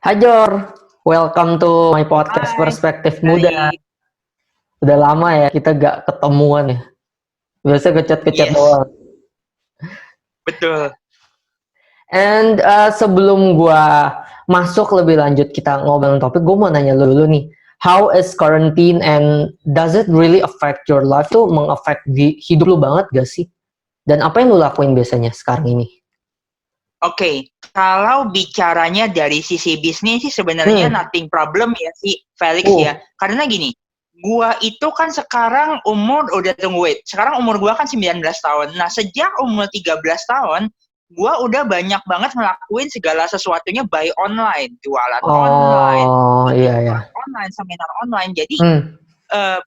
Hai Jor, welcome to my podcast Hai, Perspektif Muda. baik. Udah lama ya kita gak ketemuan ya. Biasa ngechat-ngechat Yes, doang. betul. And sebelum gua masuk lebih lanjut kita ngobrolin topik, gue mau nanya lu dulu nih. How is quarantine and does it really affect your life? Tuh mengafek di hidup lu banget gak sih? Dan apa yang lu lakuin biasanya sekarang ini? Oke, kalau bicaranya dari sisi bisnis sih sebenarnya Hmm, nothing problem ya sih, Felix ya. uh, Karena gini, gua itu kan sekarang umur udah tunggu wait. Sekarang umur gua kan 19 tahun. Nah, sejak umur 13 tahun, gua udah banyak banget ngelakuin segala sesuatunya by online, jualan online, oh iya bikin ya. kelas online, seminar online. Jadi, Hmm,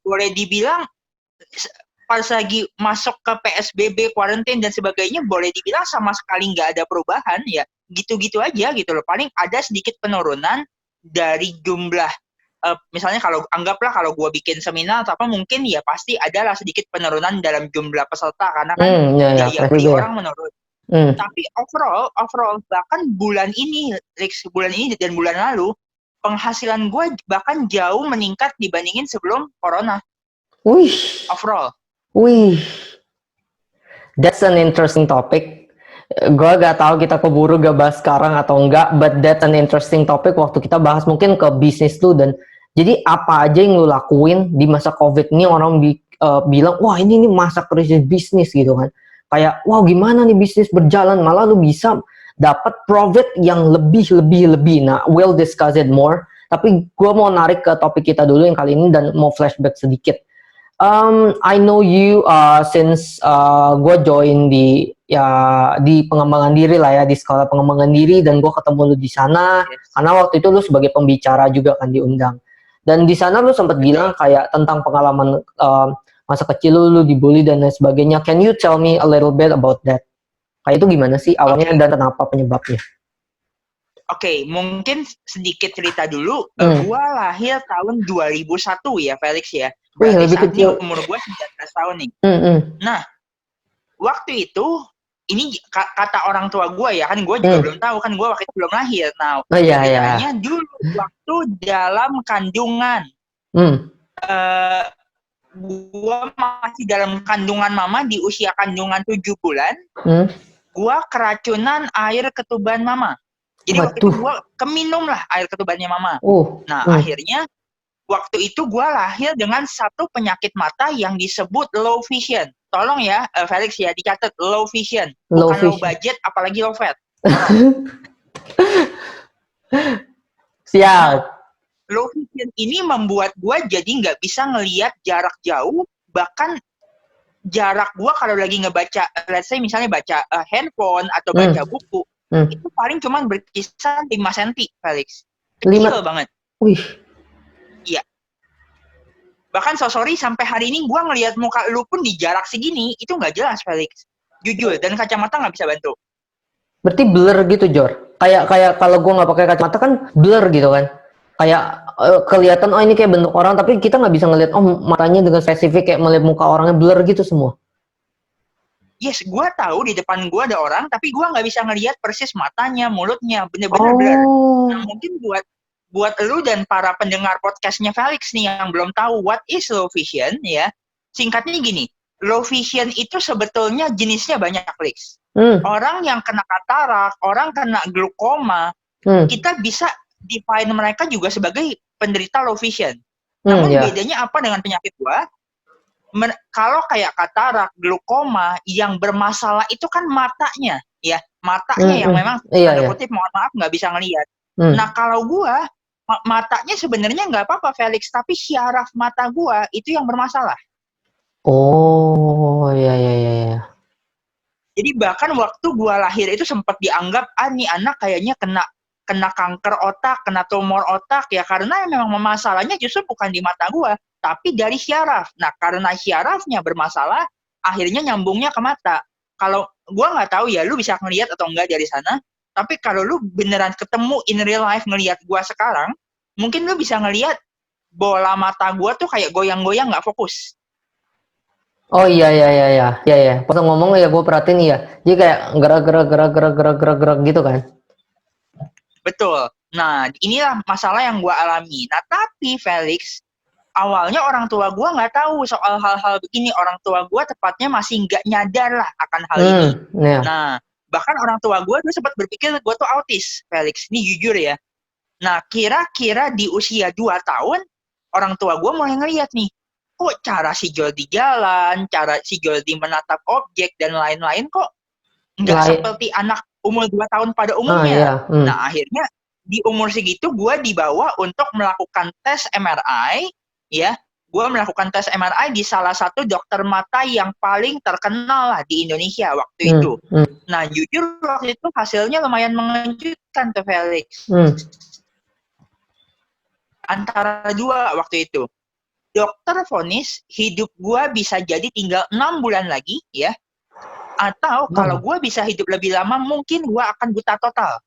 boleh dibilang pas lagi masuk ke PSBB, quarantine dan sebagainya, boleh dibilang sama sekali nggak ada perubahan ya, gitu-gitu aja gitu loh. Paling ada sedikit penurunan dari jumlah, misalnya kalau anggaplah kalau gue bikin seminar atau apa, mungkin ya pasti adalah sedikit penurunan dalam jumlah peserta karena kan ya ya, daya PSBB beli ya. orang menurun. Hmm. Tapi overall bahkan bulan ini, bulan ini dan bulan lalu, penghasilan gue bahkan jauh meningkat dibandingin sebelum corona. Wih, Overall. wih. That's an interesting topic. Gue gak tahu kita keburu gak bahas sekarang atau enggak, but that's an interesting topic waktu kita bahas mungkin ke bisnis tuh. Dan jadi apa aja yang lu lakuin di masa COVID ini, orang bilang, wah ini nih masa krisis bisnis gitu kan. Kayak, wow gimana nih bisnis berjalan, malah lu bisa dapat profit yang lebih. Nah, we'll discuss it more. Tapi gue mau narik ke topik kita dulu yang kali ini dan mau flashback sedikit. I know you since gue join di pengembangan diri lah ya, di sekolah pengembangan diri, dan gue ketemu lu di sana Yes. karena waktu itu lu sebagai pembicara juga kan diundang. Dan di sana lu sempat bilang Betul. kayak tentang pengalaman masa kecil lu dibully dan lain sebagainya. Can you tell me a little bit about that? Kayak itu gimana sih awalnya Oke, dan kenapa penyebabnya? mungkin sedikit cerita dulu. Hmm. Gua lahir tahun 2001 ya, Felix ya. Wih Berarti lebih saat ini kecil. umur gua 19 tahun nih. Hmm, hmm, Nah, waktu itu ini kata orang tua gua ya, kan gua juga hmm. belum tahu, kan gua waktu itu belum lahir. Nah, Oh iya ya. ceritanya dulu waktu dalam kandungan, Hmm, eh gua masih dalam kandungan mama di usia kandungan 7 bulan, hmm. gua keracunan air ketuban mama. Jadi waktu itu Waduh. gua keminum lah air ketubannya mama. Nah, Hmm. akhirnya waktu itu gue lahir dengan satu penyakit mata yang disebut low vision. Tolong ya, Felix ya, dicatat low vision. Low Bukan low vision. budget, apalagi low fat. Tolong. Nah, Siap. low vision ini membuat gue jadi nggak bisa ngelihat jarak jauh, bahkan jarak gue kalau lagi ngebaca, let's say misalnya baca handphone atau baca buku, itu paling cuma berkisar 5 cm, Felix. Kecil banget. Wih. Iya. Bahkan sorry sampai hari ini gue ngelihat muka lu pun di jarak segini itu nggak jelas, Felix, jujur, dan kacamata nggak bisa bantu. Berarti blur gitu Jor, kayak kalau gue nggak pakai kacamata kan blur gitu kan, kayak kelihatan oh ini kayak bentuk orang tapi kita nggak bisa ngelihat oh matanya dengan spesifik kayak melihat muka orangnya blur gitu semua. Yes, gue tahu di depan gue ada orang tapi gue nggak bisa ngelihat persis matanya, mulutnya, bener-bener blur. Nah, Oh. mungkin buat lu dan para pendengar podcastnya Felix nih yang belum tahu what is low vision ya, singkatnya gini, low vision itu sebetulnya jenisnya banyak, Felix. Orang yang kena katarak, orang kena glaukoma, kita bisa define mereka juga sebagai penderita low vision. Namun bedanya apa dengan penyakit gua? Kalau kayak katarak, glaukoma, yang bermasalah itu kan matanya, ya, matanya yang memang tanda kutip mohon maaf nggak bisa ngelihat. Nah kalau gua matanya sebenarnya nggak apa-apa, Felix, tapi syaraf mata gua itu yang bermasalah. Oh ya ya ya ya. Jadi bahkan waktu gua lahir itu sempat dianggap nih anak kayaknya kena kanker otak, kena tumor otak ya, karena memang masalahnya justru bukan di mata gua, tapi dari syaraf. Nah, karena syarafnya bermasalah, akhirnya nyambungnya ke mata. Kalau gua nggak tahu ya, lu bisa ngelihat atau enggak dari sana, tapi kalau lu beneran ketemu in real life ngelihat gua sekarang, mungkin lu bisa ngelihat bola mata gua tuh kayak goyang-goyang nggak fokus. Oh iya ya ya ya ya ya. Pas ngomong ya gue perhatiin ya. Dia kayak gerak gitu kan. Betul. Nah, inilah masalah yang gue alami. Nah, tapi Felix, awalnya orang tua gue nggak tahu soal hal-hal begini. Orang tua gue tepatnya masih nggak nyadar lah akan hal ini. Yeah. Nah, bahkan orang tua gue tuh sempat berpikir gue tuh autis, Felix. Ini jujur ya. Nah, kira-kira di usia 2 tahun, orang tua gue mulai ngeliat nih, kok cara si Joldi jalan, cara si Joldi menatap objek, dan lain-lain kok nggak seperti anak umur 2 tahun pada umumnya. Nah, akhirnya di umur segitu gue dibawa untuk melakukan tes MRI, ya. Gue melakukan tes MRI di salah satu dokter mata yang paling terkenal lah di Indonesia waktu itu. Nah, jujur waktu itu hasilnya lumayan mengejutkan tuh Felix. Antara dua waktu itu. Dokter vonis hidup gue bisa jadi tinggal 6 bulan lagi, ya. Atau kalau gue bisa hidup lebih lama, mungkin gue akan buta total.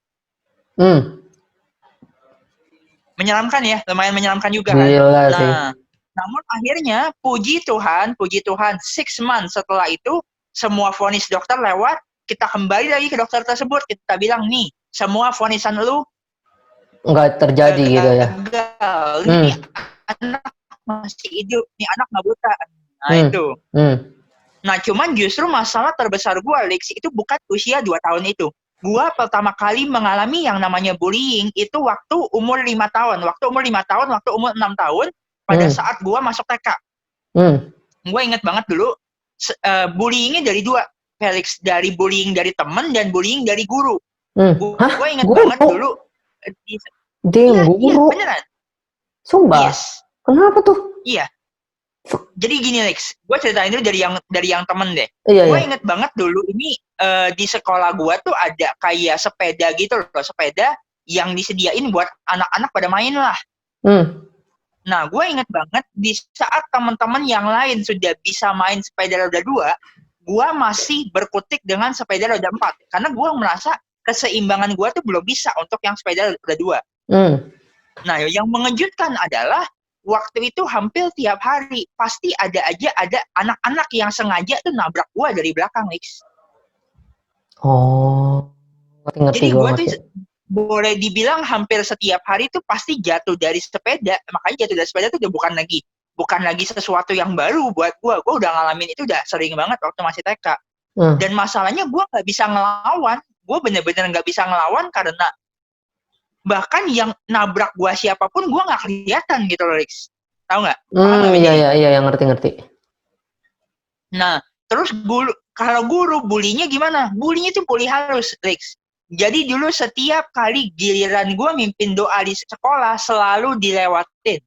Menyeramkan ya, lumayan menyeramkan juga kan. Nah, namun akhirnya puji Tuhan, 6 months setelah itu, semua vonis dokter lewat, kita kembali lagi ke dokter tersebut, kita bilang nih, semua vonisan lu nggak terjadi gitu ya. Nih anak masih hidup, nih anak nggak buta. Nah itu. Nah, cuman justru masalah terbesar gue, Lex, itu bukan usia 2 tahun itu. Gue pertama kali mengalami yang namanya bullying itu waktu umur 5 tahun. Waktu umur 5 tahun, waktu umur 6 tahun, pada saat gue masuk TK. Gue inget banget dulu, bullyingnya dari dua, Felix. Dari bullying dari temen dan bullying dari guru. Gue inget banget dulu. Guru? Iya, beneran. Sumpah? Yes. Kenapa tuh? Iya. Jadi gini Lex, gue ceritain dulu dari yang temen deh. Iya, gue inget banget dulu ini di sekolah gue tuh ada kayak sepeda gitu loh, sepeda yang disediain buat anak-anak pada main lah. Nah, gue inget banget di saat teman-teman yang lain sudah bisa main sepeda roda 2, gue masih berkutik dengan sepeda roda 4 karena gue merasa keseimbangan gue tuh belum bisa untuk yang sepeda roda 2. Nah, yang mengejutkan adalah waktu itu hampir tiap hari pasti ada anak-anak yang sengaja tuh nabrak gue dari belakang, Lex. Ngerti. Jadi gue tuh boleh dibilang hampir setiap hari tuh pasti jatuh dari sepeda. Makanya jatuh dari sepeda tuh udah bukan lagi sesuatu yang baru buat gue. Gue udah ngalamin itu udah sering banget waktu masih TK. Dan masalahnya gue nggak bisa ngelawan. Gue bener-bener nggak bisa ngelawan karena bahkan yang nabrak gua siapapun gua nggak kelihatan gitu loh, Lex. Tahu nggak? Iya, yang ngerti. Nah, terus kalau guru bulinya gimana? Bulinya tuh bully halus, Lex. Jadi dulu setiap kali giliran gua mimpin doa di sekolah selalu dilewatin.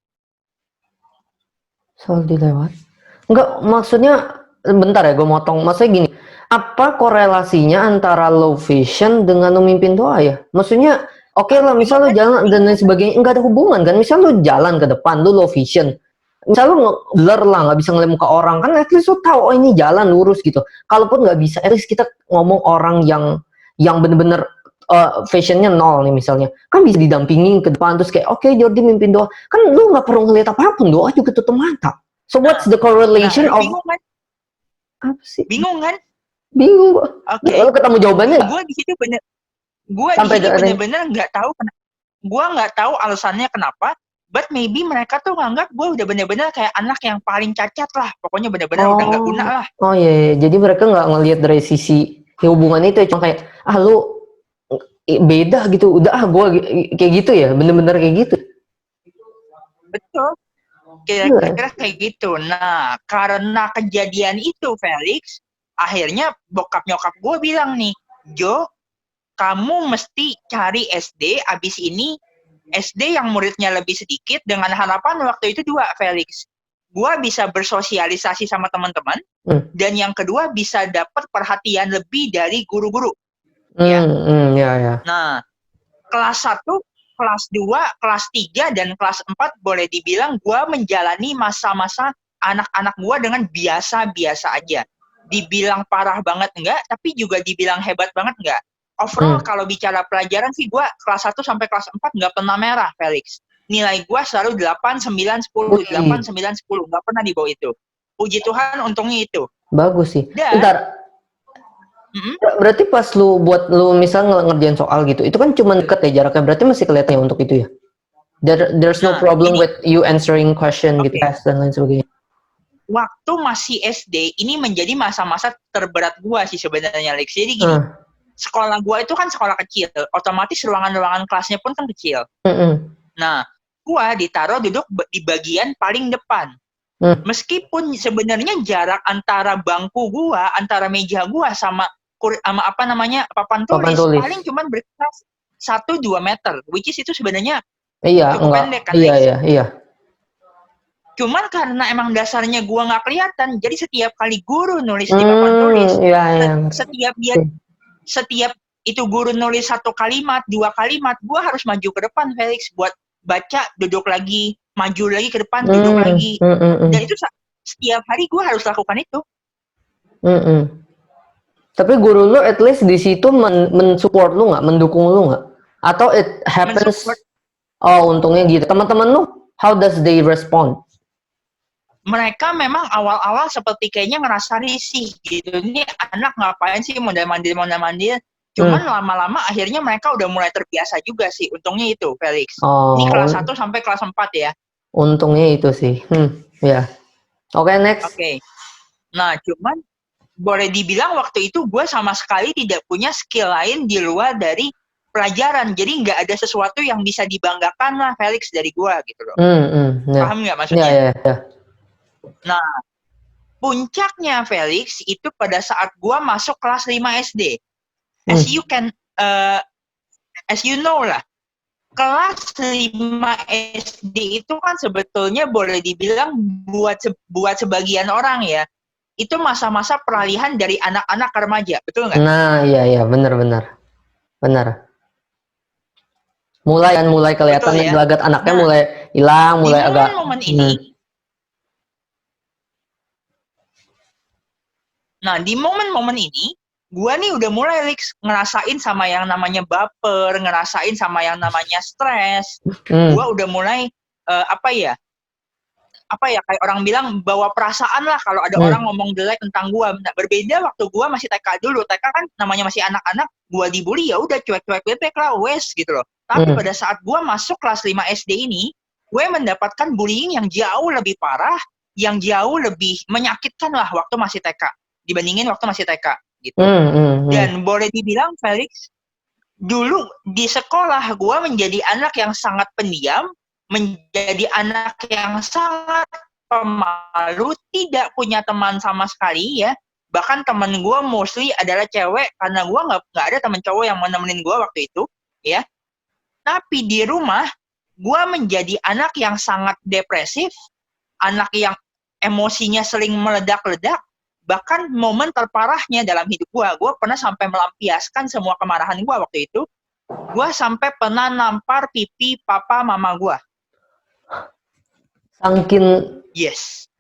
Selalu dilewat? Enggak, maksudnya bentar ya, gue motong. Maksudnya gini, apa korelasinya antara low vision dengan memimpin doa ya? Maksudnya oke lah, misal lu jalan dan lain sebagainya, enggak ada hubungan kan? Misal lu jalan ke depan, lu low vision. Misal lu blur lah, nggak bisa ngeliat muka orang, kan at least lu tahu, oh ini jalan lurus gitu. Kalaupun nggak bisa, at least kita ngomong orang yang bener-bener visionnya 0 nih misalnya. Kan bisa didampingin ke depan, terus kayak, oke, Jordi mimpin doa. Kan lu nggak perlu ngeliat apapun, doa juga tutup mata. So what's the correlation of... Bingung kan? Apa sih? Bingung kan? Bingung. Oke. Lalu ketemu jawabannya nggak? Gue di situ bener-bener nggak tahu kenapa. Gue nggak tahu alasannya kenapa. But maybe mereka tuh nganggap gue udah bener-bener kayak anak yang paling cacat lah. Pokoknya bener-bener udah nggak guna lah. Oh iya. Jadi mereka nggak ngelihat dari sisi hubungan itu. Cuma kayak, lu beda gitu. Udah gue kayak gitu ya. Bener-bener kayak gitu. Betul. Kira-kira kayak gitu. Nah, karena kejadian itu, Felix, akhirnya bokap nyokap gue bilang nih, Jo, kamu mesti cari SD, abis ini SD yang muridnya lebih sedikit, dengan harapan waktu itu 2, Felix. Gue bisa bersosialisasi sama teman-teman, dan yang kedua bisa dapat perhatian lebih dari guru-guru. Ya. Nah, kelas 1, kelas 2, kelas 3, dan kelas 4 boleh dibilang gue menjalani masa-masa anak-anak gue dengan biasa-biasa aja. Dibilang parah banget enggak, tapi juga dibilang hebat banget enggak. Overall kalau bicara pelajaran sih gue kelas 1 sampai kelas 4 nggak pernah merah, Felix. Nilai gue selalu 8, 9, 10, 8, 9, 10. Nggak pernah di bawah itu. Puji Tuhan untungnya itu. Bagus sih. Bentar. Berarti pas buat lu misal ngerjain soal gitu, itu kan cuma deket ya jaraknya, berarti masih kelihatan ya untuk itu ya? There's no problem with you answering question gitu, test dan lain sebagainya. Waktu masih SD, ini menjadi masa-masa terberat gua sih sebenarnya, Lex. Jadi gini, sekolah gua itu kan sekolah kecil, otomatis ruangan-ruangan kelasnya pun kan kecil. Nah, gua ditaruh duduk di bagian paling depan. Meskipun sebenarnya jarak antara bangku gua, antara meja gua sama papan tulis paling cuman berkisar 1-2 meter, which is itu sebenarnya cukup pendek kan, Lex? Iya. Cuman karena emang dasarnya gua nggak kelihatan, jadi setiap kali guru nulis di papan tulis, setiap itu guru nulis 1 kalimat, 2 kalimat, gua harus maju ke depan, Felix, buat baca, duduk lagi, maju lagi ke depan, duduk lagi. Dan itu setiap hari gua harus lakukan itu. Tapi guru lu at least di situ mensupport lu nggak, mendukung lu nggak? Atau it happens? Oh, untungnya gitu. Teman-teman lu, how does they respond? Mereka memang awal-awal seperti kayaknya ngerasa risih gitu. Ini anak ngapain sih mondar-mandir. Cuman lama-lama akhirnya mereka udah mulai terbiasa juga sih. Untungnya itu, Felix. Ini kelas 1 sampai kelas 4 ya. Untungnya itu sih. Ya. Oke, next. Oke. Nah, cuman boleh dibilang waktu itu gue sama sekali tidak punya skill lain di luar dari pelajaran. Jadi nggak ada sesuatu yang bisa dibanggakan lah, Felix, dari gue gitu loh. Paham nggak maksudnya? Ya. Nah, puncaknya, Felix, itu pada saat gua masuk kelas 5 SD. As you know lah, kelas 5 SD itu kan sebetulnya boleh dibilang buat sebagian orang ya, itu masa-masa peralihan dari anak-anak ke remaja, betul nggak? Nah, iya, benar. Mulai kelihatan ya? Gelagat anaknya mulai hilang, mulai agak. Momen ini, nah, di momen-momen ini, gue nih udah mulai ngerasain sama yang namanya baper, ngerasain sama yang namanya stres. Gue udah mulai kayak orang bilang bawa perasaan lah kalau ada orang ngomong jelek tentang gue. Nah, berbeda waktu gue masih TK dulu. TK kan namanya masih anak-anak, gue dibully ya udah cuek-cuek bebek lah, wes gitu loh. Tapi pada saat gue masuk kelas 5 SD ini, gue mendapatkan bullying yang jauh lebih parah, yang jauh lebih menyakitkan lah waktu masih TK dibandingin waktu masih TK gitu. Dan boleh dibilang, Felix, dulu di sekolah gue menjadi anak yang sangat pendiam, menjadi anak yang sangat pemalu, tidak punya teman sama sekali ya. Bahkan teman gue mostly adalah cewek, karena gue nggak ada teman cowok yang menemenin gue waktu itu ya. Tapi di rumah gue menjadi anak yang sangat depresif, anak yang emosinya sering meledak-ledak. Bahkan momen terparahnya dalam hidup gue pernah sampai melampiaskan semua kemarahan gue waktu itu. Gue sampai pernah nampar pipi papa mama gue. Sangkin. Yes.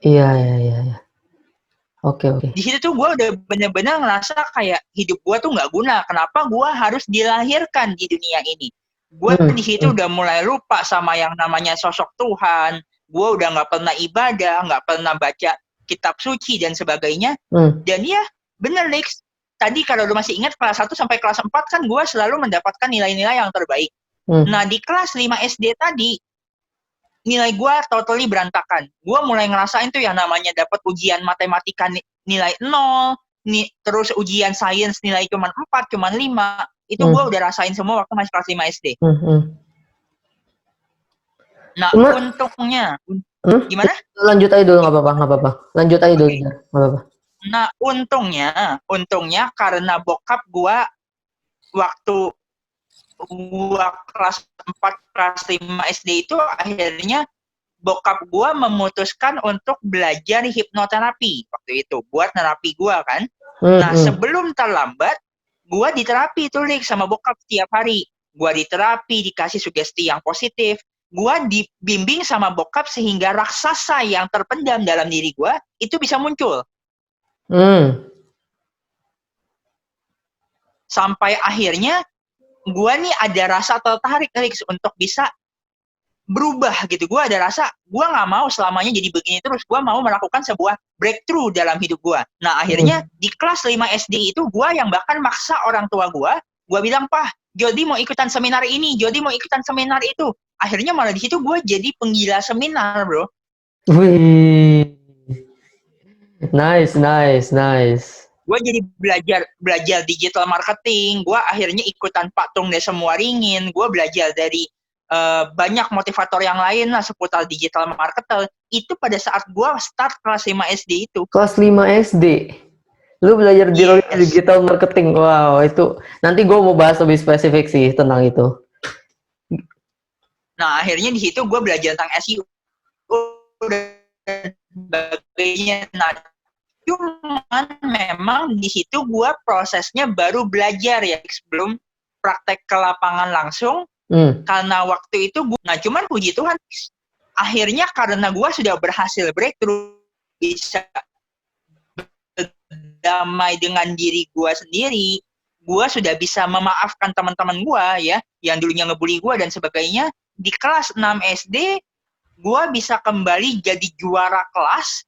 Iya. Oke. Di situ tuh gue udah bener-bener ngerasa kayak hidup gue tuh nggak guna. Kenapa gue harus dilahirkan di dunia ini? Gue di situ udah mulai lupa sama yang namanya sosok Tuhan. Gue udah nggak pernah ibadah, nggak pernah baca kitab suci dan sebagainya. Dan ya bener, Lex. Tadi kalau lu masih ingat kelas 1 sampai kelas 4 kan gue selalu mendapatkan nilai-nilai yang terbaik. Nah, di kelas 5 SD tadi nilai gue totally berantakan. Gue mulai ngerasain tuh yang namanya dapat ujian matematika nilai 0, terus ujian sains nilai cuma 4, cuma 5. Itu gue udah rasain semua waktu masih kelas 5 SD. Nah, untungnya gimana? Lanjut aja dulu, nggak apa-apa. Lanjut aja dulu, nggak apa-apa. Nah, untungnya karena bokap gue waktu gue kelas 4, kelas 5 SD itu akhirnya bokap gue memutuskan untuk belajar hipnoterapi waktu itu buat nerapi gue kan. Nah, sebelum terlambat, gue diterapi tuh sama bokap setiap hari. Gue diterapi, dikasih sugesti yang positif. Gue dibimbing sama bokap sehingga raksasa yang terpendam dalam diri gue itu bisa muncul. Sampai akhirnya gue nih ada rasa tertarik untuk bisa berubah gitu. Gue ada rasa gue nggak mau selamanya jadi begini terus. Gue mau melakukan sebuah breakthrough dalam hidup gue. Nah akhirnya di kelas 5 SD itu gue yang bahkan maksa orang tua gue bilang, "Pah, Jody mau ikutan seminar ini, Jody mau ikutan seminar itu." Akhirnya malah di situ gue jadi penggila seminar, bro. Wih, nice. Gue jadi belajar digital marketing. Gue akhirnya ikutan patung deh semua ringin. Gue belajar dari banyak motivator yang lain lah seputar digital marketer. Itu pada saat gue start kelas 5 SD itu. Kelas 5 SD? Lu belajar di digital marketing? Wow, itu nanti gue mau bahas lebih spesifik sih tentang itu. Nah, akhirnya di situ gue belajar tentang SEO dan sebagainya. Nah, cuman memang di situ gue prosesnya baru belajar ya, sebelum praktek ke lapangan langsung. Karena waktu itu nah cuman puji Tuhan, akhirnya karena gue sudah berhasil breakthrough, bisa berdamai dengan diri gue sendiri, gue sudah bisa memaafkan teman-teman gue ya, yang dulunya ngebully gue dan sebagainya. Di kelas 6 SD, gue bisa kembali jadi juara kelas,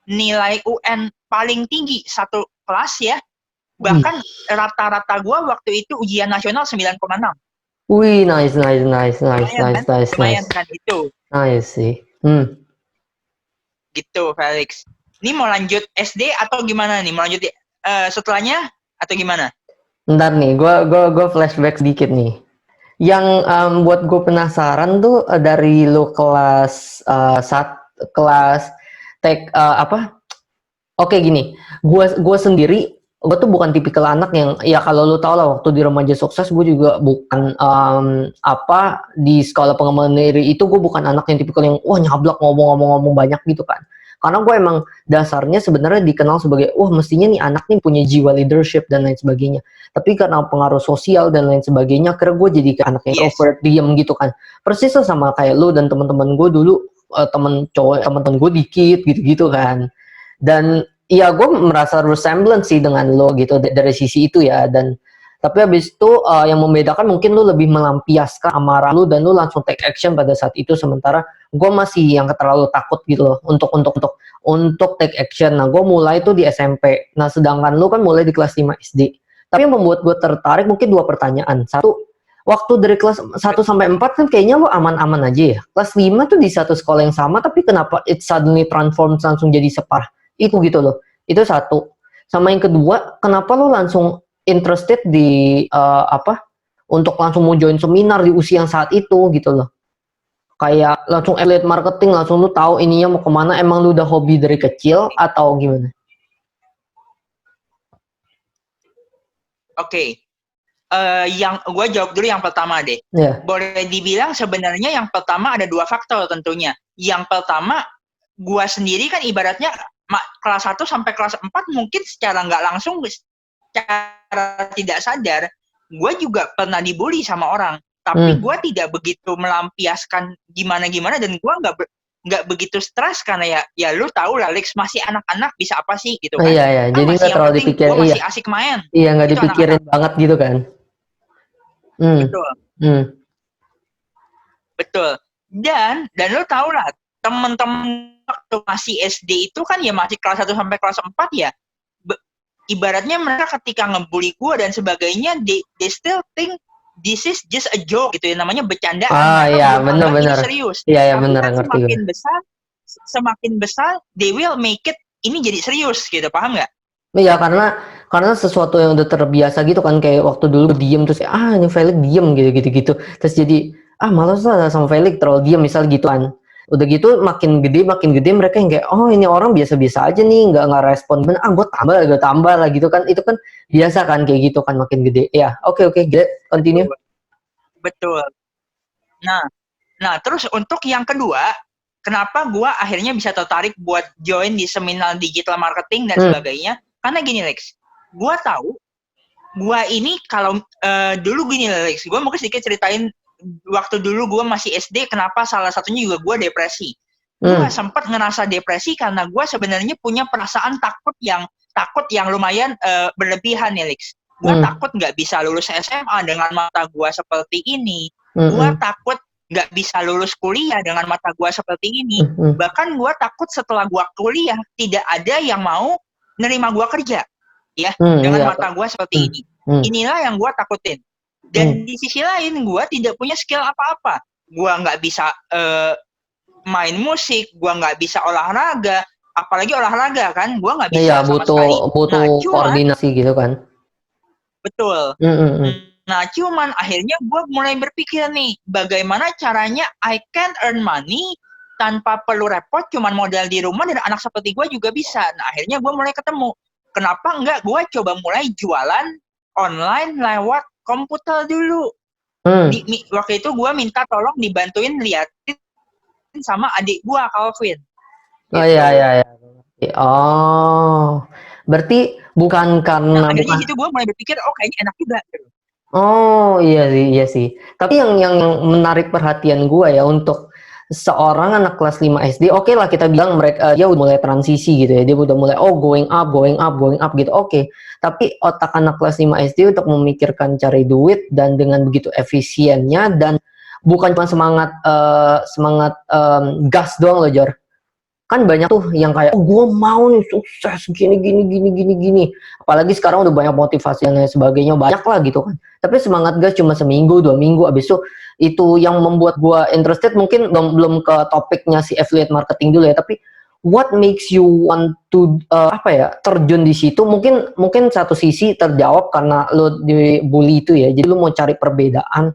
nilai UN paling tinggi satu kelas ya, bahkan rata-rata gue waktu itu ujian nasional 9,6. Wih, nice. Lumayan kan itu. Nice sih. Gitu, Felix. Ini mau lanjut SD atau gimana nih? Mau lanjut setelahnya atau gimana? Ntar nih, gue flashback sedikit nih. Yang buat gue penasaran tuh dari lo kelas kelas Oke gini, gue sendiri, gue tuh bukan tipikal anak yang, ya kalau lo tau lah waktu di Remaja Sukses gue juga bukan di sekolah pengembangan diri itu gue bukan anak yang tipikal yang nyablak ngomong banyak gitu kan. Karena gue emang dasarnya sebenarnya dikenal sebagai mestinya nih anak nih punya jiwa leadership dan lain sebagainya. Tapi karena pengaruh sosial dan lain sebagainya, akhirnya gue jadi kayak anak yang introvert, diem gitu kan. Persis sama kayak lo dan teman-teman gue dulu, teman-teman gue dikit gitu-gitu kan. Dan ya gue merasa resemblance sih dengan lo gitu dari sisi itu ya. Dan tapi habis itu yang membedakan mungkin lo lebih melampiaskan amarah lo dan lo langsung take action pada saat itu, sementara gue masih yang terlalu takut gitu loh untuk take action. Nah gue mulai tuh di SMP. Nah sedangkan lo kan mulai di kelas 5 SD. Tapi yang membuat gue tertarik mungkin dua pertanyaan. Satu, waktu dari kelas 1 sampai 4 kan kayaknya lo aman-aman aja ya. Kelas 5 tuh di satu sekolah yang sama, tapi kenapa it suddenly transforms langsung jadi separah itu gitu loh. Itu satu. Sama yang kedua, kenapa lo langsung interested di untuk langsung mau join seminar di usia yang saat itu gitu loh. Kayak langsung elite marketing, langsung lo tahu ininya mau kemana. Emang lo udah hobi dari kecil atau gimana? Oke. Yang gue jawab dulu yang pertama deh. Boleh dibilang sebenarnya yang pertama ada dua faktor tentunya. Yang pertama, gue sendiri kan ibaratnya kelas 1 sampai kelas 4 mungkin secara nggak langsung, secara tidak sadar, gue juga pernah dibully sama orang. Tapi gue tidak begitu melampiaskan gimana-gimana, dan gue nggak begitu stres karena ya lu tahu lah, Lex masih anak-anak bisa apa sih gitu kan. Iya, jadi nggak terlalu dipikirin. Gue masih asik main. Iya, nggak dipikirin banget gitu kan. Betul. Betul. Dan lu tahu lah, teman-teman waktu masih SD itu kan ya masih kelas 1 sampai kelas 4 ya. Ibaratnya mereka ketika ngebully gue dan sebagainya, they still think this is just a joke gitu ya, namanya bercandaan. Iya, benar. Serius. Iya, benar, ngerti. Semakin besar, they will make it ini jadi serius gitu, paham nggak? Iya, karena sesuatu yang udah terbiasa gitu kan, kayak waktu dulu diem terus ini Felix diem gitu. Terus jadi malas lah sama Felix terlalu diem misal gitu kan. Udah gitu makin gede mereka yang kayak ini orang biasa-biasa aja nih, nggak respon. Gue tambah lah gitu kan. Itu kan biasa kan kayak gitu kan makin gede. Ya, oke, get continue. Betul. Nah terus untuk yang kedua, kenapa gue akhirnya bisa tertarik buat join di seminar digital marketing dan sebagainya? Karena gini Lex, gue tahu gue ini kalau dulu gini Lex, gue mungkin sedikit ceritain waktu dulu gue masih SD, kenapa salah satunya juga gue depresi. Gue sempat ngerasa depresi karena gue sebenarnya punya perasaan takut yang lumayan berlebihan ya Lex. Gue takut nggak bisa lulus SMA dengan mata gue seperti ini. Gue takut nggak bisa lulus kuliah dengan mata gue seperti ini. Bahkan gue takut setelah gue kuliah tidak ada yang mau nerima gue kerja, ya, dengan mata gue seperti ini. Inilah yang gue takutin. Dan di sisi lain gue tidak punya skill apa-apa. Gue nggak bisa main musik, gue nggak bisa olahraga, apalagi olahraga kan, gue nggak bisa sama sekali. Butuh koordinasi gitu kan. Betul. Nah, cuman akhirnya gue mulai berpikir nih, bagaimana caranya I can earn money tanpa perlu repot, cuman modal di rumah dan anak seperti gue juga bisa. Nah, akhirnya gue mulai ketemu. Kenapa enggak gue coba mulai jualan online lewat komputer dulu. Waktu itu gue minta tolong dibantuin liatin sama adik gue, Calvin. Oh iya. Oh, berarti bukan karena... Nah, akhirnya situ gue mulai berpikir, oh kayaknya enak juga. Oh iya sih. Tapi yang menarik perhatian gue ya untuk seorang anak kelas 5 SD, oke lah kita bilang mereka dia udah mulai transisi gitu ya, dia udah mulai going up gitu, oke. Tapi otak anak kelas 5 SD untuk memikirkan cari duit dan dengan begitu efisiennya dan bukan cuma semangat gas doang loh, Jor. Kan banyak tuh yang kayak, oh gue mau nih sukses gini. Apalagi sekarang udah banyak motivasi dan sebagainya, banyak lah gitu kan. Tapi semangat gas cuma seminggu, 2 minggu, abis itu yang membuat gue interested. Mungkin belum ke topiknya si affiliate marketing dulu ya, tapi what makes you want to terjun di situ? Mungkin satu sisi terjawab karena lo dibully itu ya, jadi lo mau cari perbedaan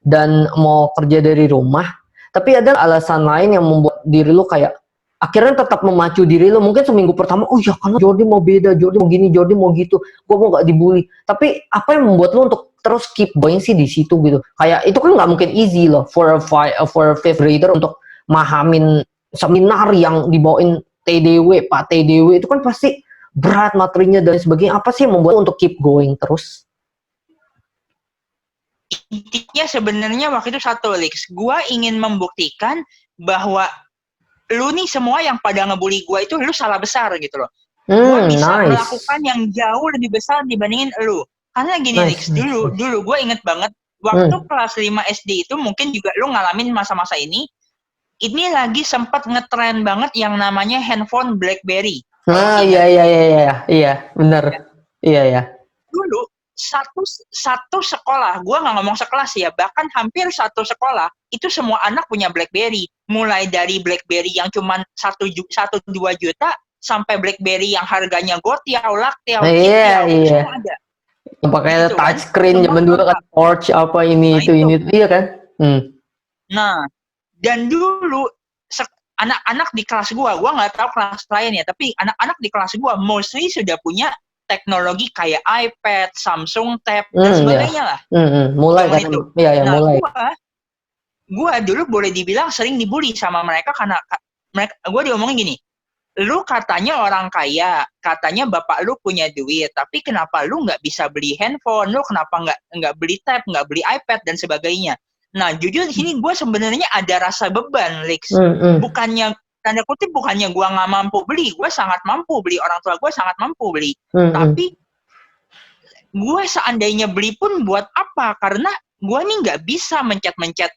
dan mau kerja dari rumah. Tapi ada alasan lain yang membuat diri lo kayak akhirnya tetap memacu diri lo. Mungkin seminggu pertama, oh ya karena Jordi mau beda, Jordi mau gini, Jordi mau gitu, gue mau gak dibully. Tapi apa yang membuat lo untuk terus keep going sih di situ gitu? Kayak itu kan nggak mungkin easy loh for a fifth grader untuk mahamin seminar yang dibawain TDW, Pak TDW, itu kan pasti berat materinya dan sebagainya. Apa sih yang membuat lo untuk keep going terus? Intinya sebenarnya waktu itu satu, Lex. Gue ingin membuktikan bahwa lu nih semua yang pada ngebully gue itu lu salah besar gitu loh. Gue bisa melakukan yang jauh lebih besar dibandingin lu. Karena gini, Lex, dulu gue inget banget waktu kelas 5 SD itu mungkin juga lu ngalamin masa-masa ini. Ini lagi sempat ngetren banget yang namanya handphone BlackBerry. Iya, benar. Iya. Dulu satu sekolah, gue nggak ngomong sekelas ya, bahkan hampir satu sekolah itu semua anak punya BlackBerry, mulai dari BlackBerry yang cuma 1-2 juta sampai BlackBerry yang harganya gotiau, laktiau, semua ada. Yang pakai gitu, touchscreen zaman dulu kan, Torch apa ini iya kan? Nah, dan dulu anak-anak di kelas gue nggak tahu kelas lain ya, tapi anak-anak di kelas gue mostly sudah punya teknologi kayak iPad, Samsung Tab dan sebagainya lah. Mulai kan itu. Iya, mulai. Gua dulu boleh dibilang sering dibully sama mereka karena gue diomongin gini, lu katanya orang kaya, katanya bapak lu punya duit, tapi kenapa lu nggak bisa beli handphone, lu kenapa nggak beli tab, nggak beli iPad dan sebagainya. Nah, jujur di sini gue sebenarnya ada rasa beban, Lex. Bukannya tanda kutip bukannya gue nggak mampu beli, gue sangat mampu beli, orang tua gue sangat mampu beli. Tapi gue seandainya beli pun buat apa? Karena gue nih nggak bisa mencet-mencet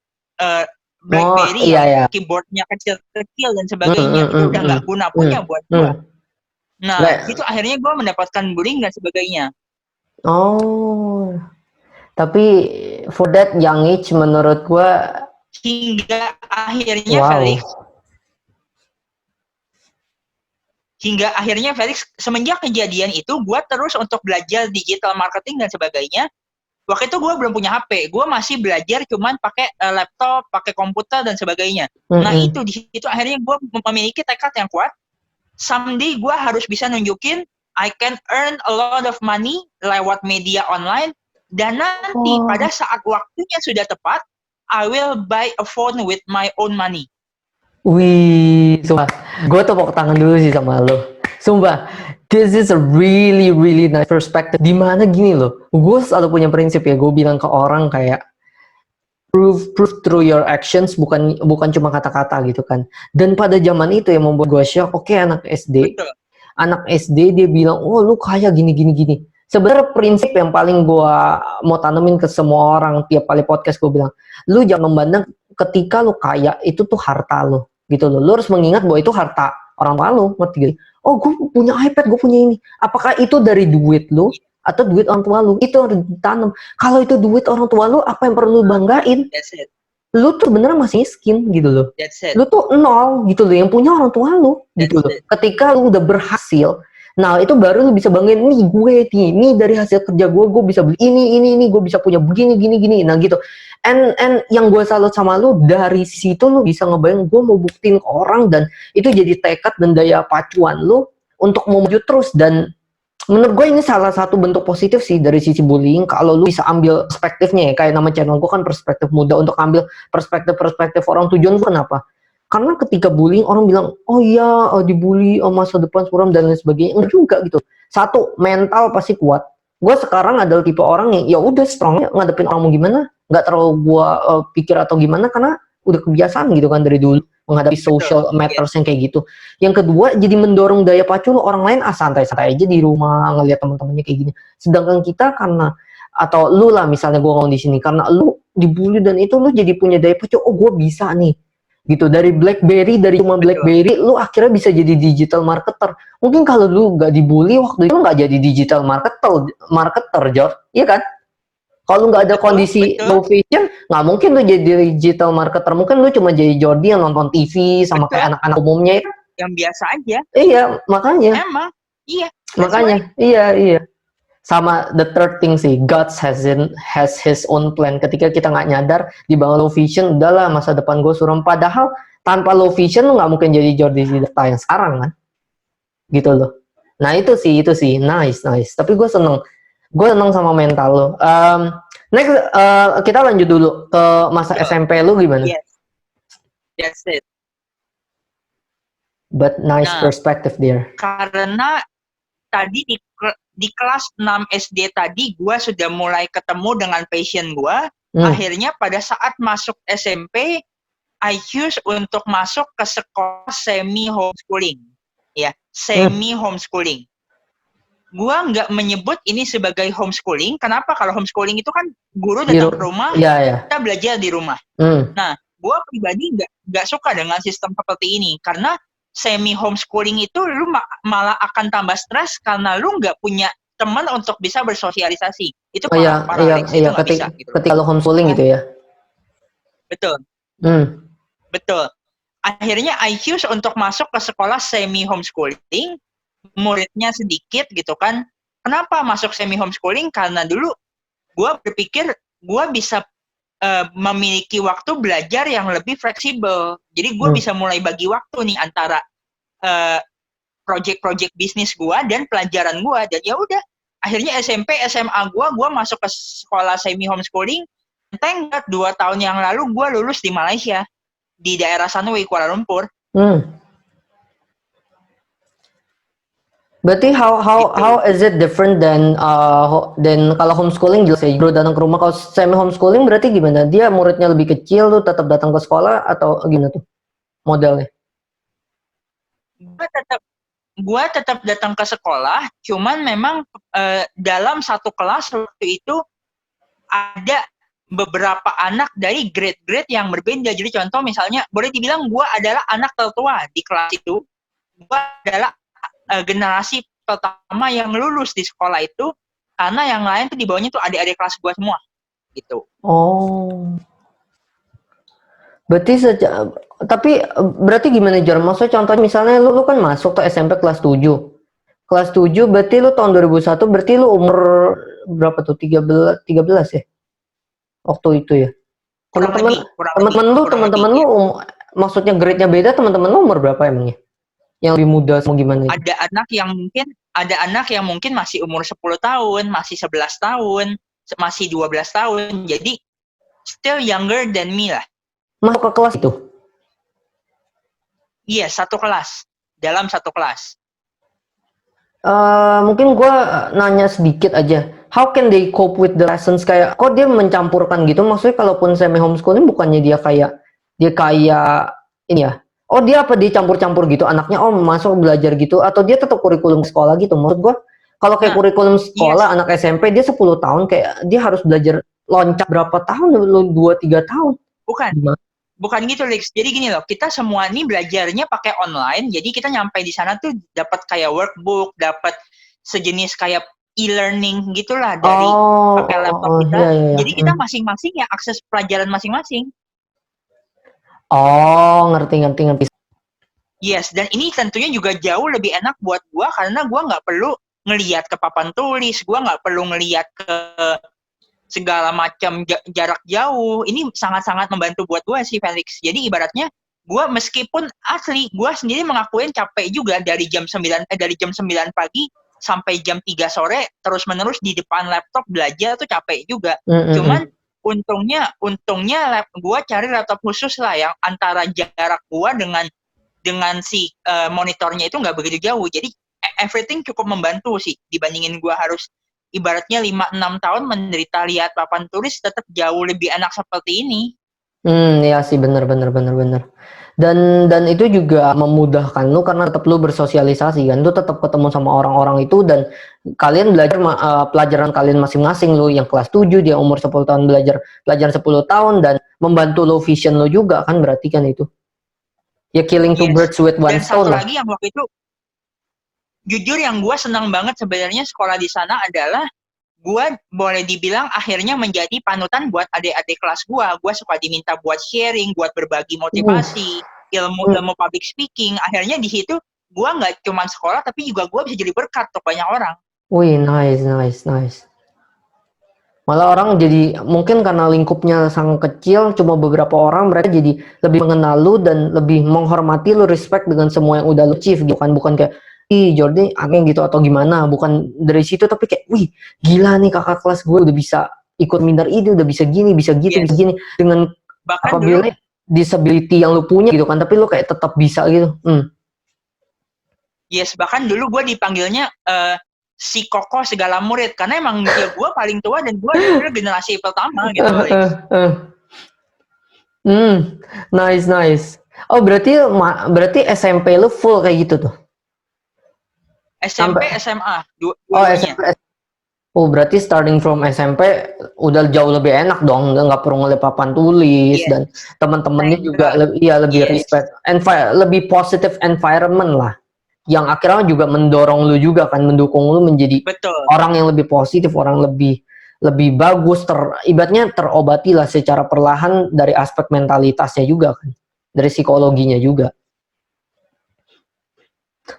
BlackBerry yang keyboardnya kecil-kecil dan sebagainya. Itu udah nggak guna punya buat gue. Nah, itu akhirnya gue mendapatkan bullying dan sebagainya. Oh, tapi for that young age menurut gue hingga akhirnya Felix semenjak kejadian itu gue terus untuk belajar digital marketing dan sebagainya. Waktu itu gue belum punya HP, gue masih belajar cuman pakai laptop, pakai komputer dan sebagainya. Nah itu di situ akhirnya gue memiliki tekad yang kuat. Someday gue harus bisa nunjukin I can earn a lot of money lewat media online, dan nanti pada saat waktunya sudah tepat, I will buy a phone with my own money. Wih, sumpah, gue tepuk tangan dulu sih sama lo. Sumpah, this is a really nice perspective. Dimana gini loh, gue selalu punya prinsip ya, gue bilang ke orang kayak prove through your actions, bukan cuma kata-kata gitu kan. Dan pada zaman itu yang membuat gue shock, oke, anak SD. Betul. Anak SD dia bilang, oh lu kaya gini. Sebenarnya prinsip yang paling gue mau tanemin ke semua orang tiap kali podcast gue bilang, lu jangan memandang ketika lu kaya itu tuh harta lu gitu loh. Lu harus mengingat bahwa itu harta orang tua lu, ngerti gak? Oh, gue punya iPad, gue punya ini. Apakah itu dari duit lu atau duit orang tua lu? Itu harus ditanam. Kalau itu duit orang tua lu, apa yang perlu lu banggain? That's it. Lu tuh beneran masih miskin gitu loh. That's it. Lu tuh nol gitu loh, yang punya orang tua lu gitu loh. Ketika lu udah berhasil, nah itu baru lu bisa banggain, nih gue nih dari hasil kerja gue bisa beli ini, gue bisa punya begini, gini, nah gitu. And yang gue salut sama lu, dari situ lu bisa ngebayang gue mau buktiin ke orang, dan itu jadi tekad dan daya pacuan lu untuk mau maju terus. Dan menurut gue ini salah satu bentuk positif sih dari sisi bullying, kalau lu bisa ambil perspektifnya ya, kayak nama channel gue kan perspektif muda, untuk ambil perspektif orang. Tujuan gue kenapa? Karena ketika bullying orang bilang, oh iya dibully, masa depan suram dan lain sebagainya. Enggak juga gitu. Satu, mental pasti kuat. Gue sekarang adalah tipe orang yang ya udah strong ngadepin orang mau gimana, nggak terlalu gue pikir atau gimana, karena udah kebiasaan gitu kan dari dulu menghadapi social matters yang kayak gitu. Yang kedua, jadi mendorong daya pacu lu, orang lain santai-santai aja di rumah ngelihat teman-temannya kayak gini. Sedangkan kita karena, atau lu lah misalnya, gue ngomong di sini, karena lu dibully dan itu lu jadi punya daya pacu, oh gue bisa nih gitu. Dari cuma BlackBerry lu akhirnya bisa jadi digital marketer. Mungkin kalau lu nggak dibully waktu itu, lu nggak jadi digital marketer George, iya kan? Kalau nggak ada kondisi low vision, nggak mungkin lu jadi digital marketer. Mungkin lu cuma jadi Jordi yang nonton TV sama kayak anak-anak umumnya ya. Yang biasa aja. Iya, makanya. Emang, iya. Makanya, iya. Sama the third thing sih, God has his own plan. Ketika kita nggak nyadar, di bawah low vision, udahlah masa depan gue suram. Padahal tanpa low vision lu nggak mungkin jadi Jordi Sidarta yang sekarang kan, gitu loh. Nah itu sih, nice. Tapi gue seneng sama mental lo. Next, kita lanjut dulu ke masa SMP lu gimana? Yes, that's it. But nice perspective there. Karena tadi di kelas 6 SD tadi gue sudah mulai ketemu dengan passion gue. Akhirnya pada saat masuk SMP, I choose untuk masuk ke sekolah semi homeschooling. Ya, semi homeschooling. Gue nggak menyebut ini sebagai homeschooling. Kenapa? Kalau homeschooling itu kan guru datang ke rumah, kita belajar di rumah. Nah, gue pribadi nggak suka dengan sistem seperti ini, karena semi homeschooling itu lu malah akan tambah stres karena lu nggak punya teman untuk bisa bersosialisasi. Itu ketika lu homeschooling gitu ya. Betul. Betul. Akhirnya I choose untuk masuk ke sekolah semi homeschooling, muridnya sedikit gitu kan. Kenapa masuk semi homeschooling? Karena dulu gue berpikir gue bisa memiliki waktu belajar yang lebih fleksibel. Jadi gue bisa mulai bagi waktu nih antara project-project bisnis gue dan pelajaran gue. Dan ya udah, akhirnya SMP, SMA gue masuk ke sekolah semi homeschooling. Thank God 2 tahun yang lalu gue lulus di Malaysia, di daerah Sunway, Kuala Lumpur. Berarti how is it different than kalau homeschooling? Jelas ya, bro datang ke rumah. Kalau semi homeschooling berarti gimana? Dia muridnya lebih kecil, tuh tetap datang ke sekolah atau gimana tuh modelnya? Gue tetap datang ke sekolah, cuman memang dalam satu kelas waktu itu ada beberapa anak dari grade-grade yang berbeda. Jadi contoh misalnya, boleh dibilang gue adalah anak tertua di kelas itu. Gue adalah generasi pertama yang lulus di sekolah itu, karena yang lain tuh di bawahnya tuh adik-adik kelas gue semua gitu. Oh, berarti tapi berarti gimana Jar? Maksudnya contoh misalnya lu kan masuk ke SMP kelas 7 berarti lu tahun 2001, berarti lu umur berapa tuh? 13 ya waktu itu ya. Teman-teman lu maksudnya grade-nya beda, teman-teman lu umur berapa emangnya? Yang lebih muda mau gimana? Ada anak yang mungkin masih umur 10 tahun, masih 11 tahun, masih 12 tahun. Jadi still younger than me lah. Masuk ke kelas itu? Iya, satu kelas. Dalam satu kelas. Mungkin gue nanya sedikit aja. How can they cope with the lessons? Kayak kok dia mencampurkan gitu? Maksudnya kalaupun semi homeschooling bukannya dia kayak ini ya? Oh dia apa dicampur-campur gitu anaknya? Oh masuk belajar gitu? Atau dia tetap kurikulum sekolah gitu? Maksud gue kalau kayak kurikulum sekolah anak SMP dia 10 tahun, kayak dia harus belajar loncat berapa tahun? 2-3 tahun? Bukan. Bukan gitu, Lex. Jadi gini loh, kita semua nih belajarnya pakai online. Jadi kita nyampe di sana tuh dapat kayak workbook, dapat sejenis kayak e-learning gitulah dari pakai laptop kita. Iya, iya, iya. Jadi kita masing-masing ya akses pelajaran masing-masing. Oh, ngerti. Yes, dan ini tentunya juga jauh lebih enak buat gua karena gua nggak perlu ngelihat ke papan tulis, gua nggak perlu ngelihat ke segala macam jarak jauh. Ini sangat-sangat membantu buat gue sih, Felix. Jadi ibaratnya gue meskipun asli gue sendiri mengakuin capek juga dari jam 9 pagi sampai jam 3 sore terus-menerus di depan laptop belajar tuh capek juga. Cuman untungnya gue cari laptop khusus lah yang antara jarak gue dengan si monitornya itu nggak begitu jauh. Jadi everything cukup membantu sih dibandingin gue harus ibaratnya 5-6 tahun menderita lihat papan tulis tetap jauh lebih enak seperti ini. Iya sih, bener. Dan itu juga memudahkan lu karena tetap lu bersosialisasi kan, lu tetap ketemu sama orang-orang itu dan kalian belajar pelajaran kalian masing-masing, lu yang kelas 7, dia umur 10 tahun belajar pelajaran 10 tahun dan membantu low vision lu juga kan, berarti kan itu. Ya killing two birds with one stone lah. Dan satu lagi yang waktu itu jujur yang gue senang banget sebenarnya sekolah di sana adalah gue boleh dibilang akhirnya menjadi panutan buat adik-adik kelas gue. Gue suka diminta buat sharing, buat berbagi motivasi, ilmu public speaking. Akhirnya di situ gue nggak cuma sekolah, tapi juga gue bisa jadi berkat untuk banyak orang. Wih, nice. Malah orang jadi, mungkin karena lingkupnya sangat kecil, cuma beberapa orang, mereka jadi lebih mengenal lu dan lebih menghormati lu, respect dengan semua yang udah lu achieve gitu kan. Bukan kayak, ih Jordi aneh gitu atau gimana, bukan dari situ, tapi kayak, wih gila nih kakak kelas gue udah bisa ikut minder ini, udah bisa gini, bisa gitu, bisa gini, dengan bahkan apabila dulu, disability yang lu punya gitu kan, tapi lu kayak tetap bisa gitu. Yes, bahkan dulu gue dipanggilnya si Koko segala murid, karena emang ya gue paling tua dan gue adalah generasi pertama gitu. Nice. Oh berarti SMP lu full kayak gitu tuh? SMP, SMA, dua-duanya. Oh berarti starting from SMP udah jauh lebih enak dong, nggak perlu ngeliat papan tulis, dan teman-temannya juga lebih respect, lebih positive environment lah, yang akhirnya juga mendorong lu juga kan, mendukung lu menjadi orang yang lebih positif, orang lebih bagus, ibaratnya terobati lah secara perlahan dari aspek mentalitasnya juga kan, dari psikologinya juga.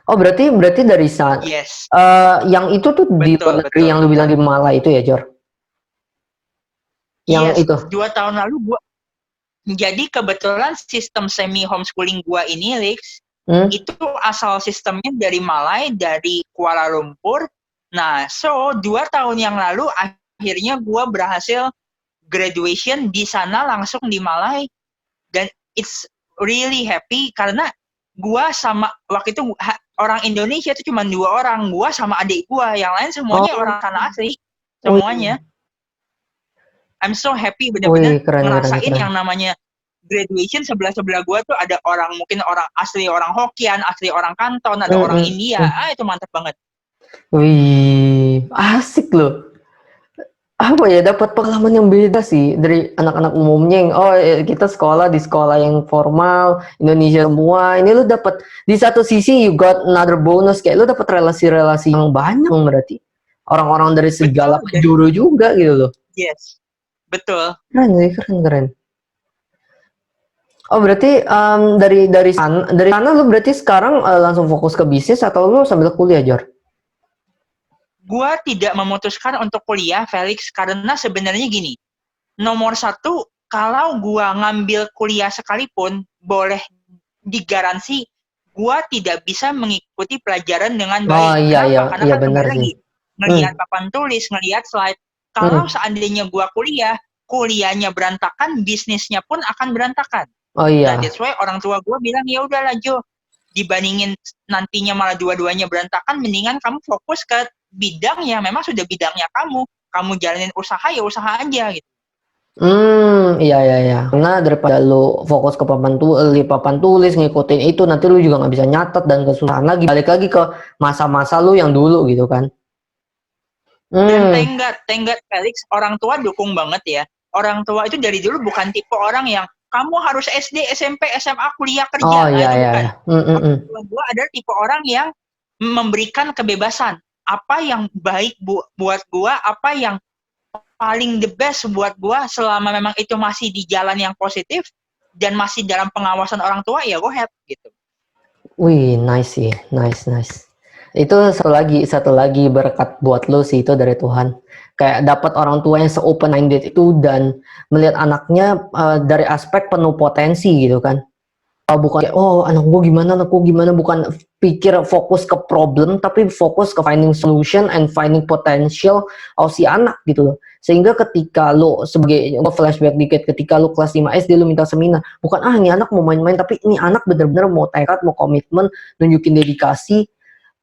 Oh berarti dari sana. Yang itu tuh di luar negeri yang lu bilang di Malaysia itu ya, Jor? Yang itu. 2 tahun lalu gua. Jadi kebetulan sistem semi homeschooling gua ini, Lex, itu asal sistemnya dari Malaysia, dari Kuala Lumpur. Nah, so 2 tahun yang lalu akhirnya gua berhasil graduation di sana langsung di Malaysia, dan it's really happy karena gua sama waktu itu orang Indonesia itu cuma 2 orang, gua sama adik gua, yang lain semuanya orang sana asli semuanya. I'm so happy benar-benar ngerasain keren. Yang namanya graduation, sebelah gua tuh ada orang, mungkin orang asli orang Hokkien, asli orang Kanton, ada orang India. Itu mantap banget. Wih, asik loh. Apa ya, dapat pengalaman yang beda sih dari anak-anak umumnya yang kita sekolah di sekolah yang formal Indonesia semua. Ini lu dapat di satu sisi you got another bonus, kayak lu dapat relasi-relasi yang banyak berarti. Orang-orang dari segala penjuru juga gitu loh. Yes. Betul. Keren. Oh berarti dari sana lu berarti sekarang langsung fokus ke bisnis atau lu sambil kuliah, Jor? Gua tidak memutuskan untuk kuliah, Felix, karena sebenarnya gini, nomor 1, kalau gua ngambil kuliah sekalipun, boleh digaransi gua tidak bisa mengikuti pelajaran dengan baik. Kenapa? Karena kan kembali lagi, ngelihat papan tulis, ngelihat slide. Kalau seandainya gua kuliahnya berantakan, bisnisnya pun akan berantakan. Nah, that's why orang tua gua bilang, ya udahlah Jo, dibandingin nantinya malah dua-duanya berantakan, mendingan kamu fokus ke bidang yang memang sudah bidangnya kamu jalanin usaha ya usaha aja gitu. Iya. Karena daripada lu fokus ke papan tulis ngikutin itu, nanti lu juga nggak bisa nyatet dan kesusahan lagi. Balik lagi ke masa-masa lu yang dulu gitu kan. Dan thank God Felix, orang tua dukung banget ya. Orang tua itu dari dulu bukan tipe orang yang kamu harus SD, SMP, SMA, kuliah, kerja. Oh Nah, iya itu iya. bukan. Iya. Gue adalah tipe orang yang memberikan kebebasan. Apa yang baik buat gue, apa yang paling the best buat gue selama memang itu masih di jalan yang positif dan masih dalam pengawasan orang tua, ya go ahead gitu. Wih, nice sih, nice. Itu satu lagi berkat buat lo sih itu dari Tuhan. Kayak dapat orang tua yang se-open minded itu dan melihat anaknya dari aspek penuh potensi gitu kan. Bukan kayak, oh anak gue gimana, bukan pikir fokus ke problem, tapi fokus ke finding solution and finding potential si anak gitu loh. Sehingga ketika lo sebagai flashback dikit, ketika lo kelas 5 SD lo minta seminar, bukan ini anak mau main-main, tapi ini anak bener-bener mau tekad, mau komitmen, nunjukin dedikasi,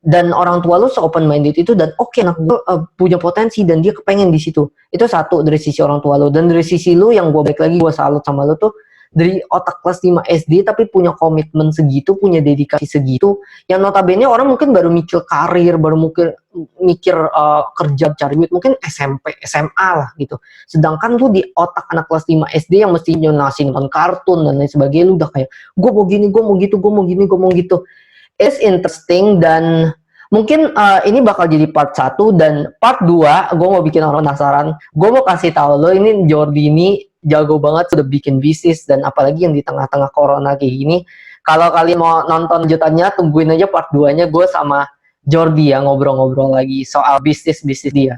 dan orang tua lo se-open minded itu, dan oke, anak gue punya potensi dan dia kepengen di situ. Itu satu dari sisi orang tua lo. Dan dari sisi lo yang gue balik lagi gue salut sama lo tuh, dari otak kelas 5 SD tapi punya komitmen segitu, punya dedikasi segitu, yang notabene orang mungkin baru mikir karir, baru mikir kerja cari duit mungkin SMP, SMA lah gitu. Sedangkan tuh di otak anak kelas 5 SD yang mesti nyonasin nonton kartun dan lain sebagainya, lu udah kayak gue mau gini, gue mau gitu, gue mau gini, gue mau gitu. It's interesting, dan mungkin ini bakal jadi part 1, dan part 2 gue mau bikin orang penasaran. Gue mau kasih tahu lo, ini Jordi ini jago banget sudah bikin bisnis, dan apalagi yang di tengah-tengah corona kayak gini. Kalau kalian mau nonton lanjutannya, tungguin aja part 2-nya gue sama Jordi ya ngobrol-ngobrol lagi soal bisnis dia.